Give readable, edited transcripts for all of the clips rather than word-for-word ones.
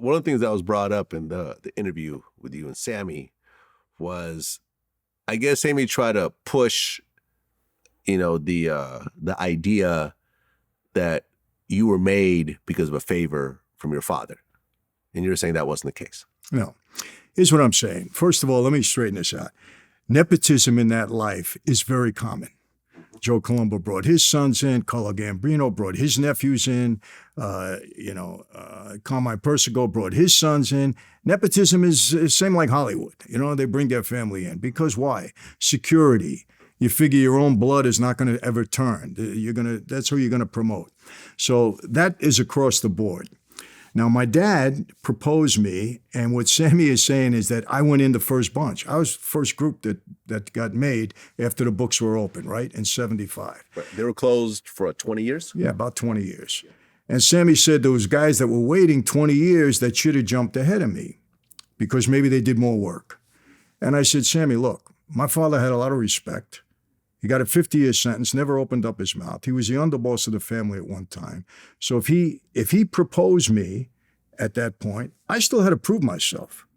one of the things that was brought up in the interview with you and Sammy was, I guess Sammy tried to push, the idea that you were made because of a favor from your father. And you're saying that wasn't the case. No. Here's what I'm saying. First of all, let me straighten this out. Nepotism in that life is very common. Joe Colombo brought his sons in. Carlo Gambino brought his nephews in. Carmine Persico brought his sons in. Nepotism is same like Hollywood. They bring their family in. Because why? Security. You figure your own blood is not going to ever turn. That's who you're going to promote. So that is across the board. Now, my dad proposed me, and what Sammy is saying is that I went in the first bunch. I was the first group that got made after the books were open, right, in 75. Right. They were closed for 20 years? Yeah, about 20 years. And Sammy said there was guys that were waiting 20 years that should have jumped ahead of me because maybe they did more work. And I said, Sammy, look, my father had a lot of respect. He got a 50-year sentence, never opened up his mouth. He was the underboss of the family at one time. So if he proposed me at that point, I still had to prove myself.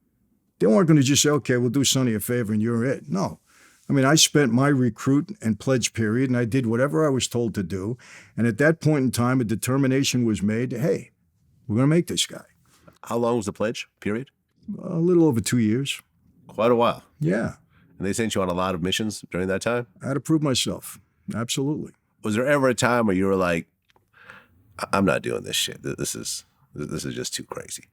They weren't going to just say, okay, we'll do Sonny a favor and you're it. No. I mean, I spent my recruit and pledge period and I did whatever I was told to do. And at that point in time, a determination was made, hey, we're going to make this guy. How long was the pledge period? A little over 2 years. Quite a while. Yeah. And they sent you on a lot of missions during that time? I had to prove myself. Absolutely. Was there ever a time where you were like, I'm not doing this shit. This is just too crazy?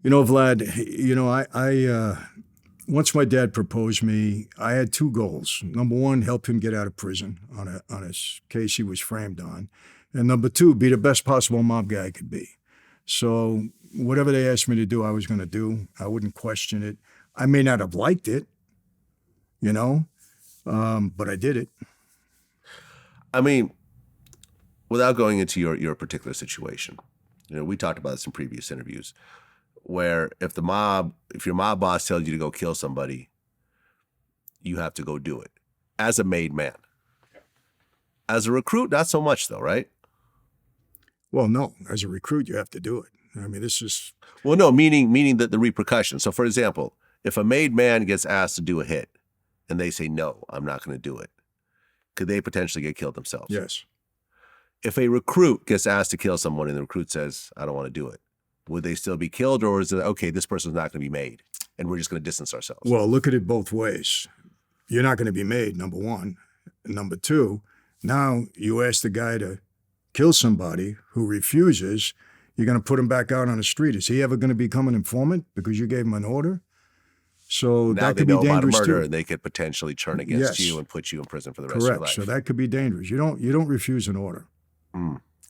Vlad, I once my dad proposed me, I had two goals. Number one, help him get out of prison on a case he was framed on. And number two, be the best possible mob guy I could be. So whatever they asked me to do, I was going to do. I wouldn't question it. I may not have liked it, but I did it. I mean, without going into your particular situation, we talked about this in previous interviews, where if your mob boss tells you to go kill somebody, you have to go do it as a made man. As a recruit, not so much though, right? Well, no. As a recruit, you have to do it. I mean, this is... Well, no, meaning that the repercussions. So, for example, if a made man gets asked to do a hit and they say, no, I'm not going to do it, could they potentially get killed themselves? Yes. If a recruit gets asked to kill someone and the recruit says, I don't want to do it, would they still be killed, or is it, okay, this person's not going to be made and we're just going to distance ourselves? Well, look at it both ways. You're not going to be made, number one. And number two, now you ask the guy to kill somebody who refuses, you're going to put him back out on the street. Is he ever going to become an informant because you gave him an order? So now that could be dangerous too. Now they know about a murder and they could potentially turn against you and put you in prison for the rest of your life. So that could be dangerous. You don't refuse an order.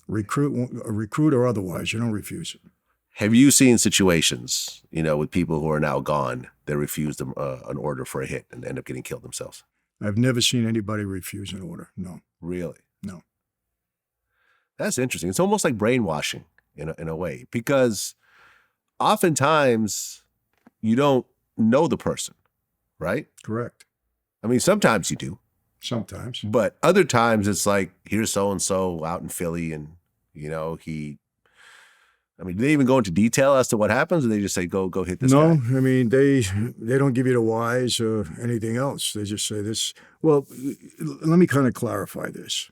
Recruit or otherwise, you don't refuse it. Have you seen situations, with people who are now gone that refused an order for a hit and end up getting killed themselves? I've never seen anybody refuse an order. No. Really? No. That's interesting. It's almost like brainwashing in a way, because oftentimes you don't know the person, right? Correct. I mean, sometimes you do. Sometimes. But other times it's like, here's so-and-so out in Philly and, do they even go into detail as to what happens, or they just say, go hit this guy? No, I mean, they don't give you the whys or anything else. They just say this. Well, let me kind of clarify this.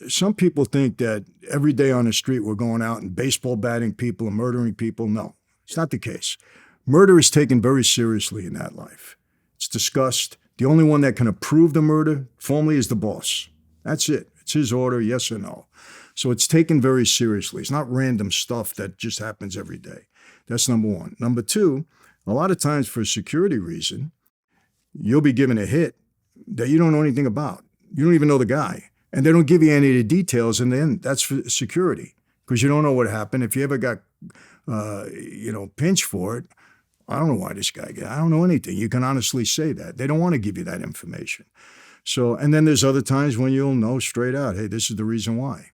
Some people think that every day on the street we're going out and baseball batting people and murdering people. No, it's not the case. Murder is taken very seriously in that life. It's discussed. The only one that can approve the murder formally is the boss. That's it. It's his order, yes or no. So it's taken very seriously. It's not random stuff that just happens every day. That's number one. Number two, a lot of times for a security reason, you'll be given a hit that you don't know anything about. You don't even know the guy. And they don't give you any of the details, and then that's for security, because you don't know what happened. If you ever got, pinched for it, I don't know why this guy got. I don't know anything. You can honestly say that. They don't want to give you that information. So, and then there's other times when you'll know straight out, hey, this is the reason why.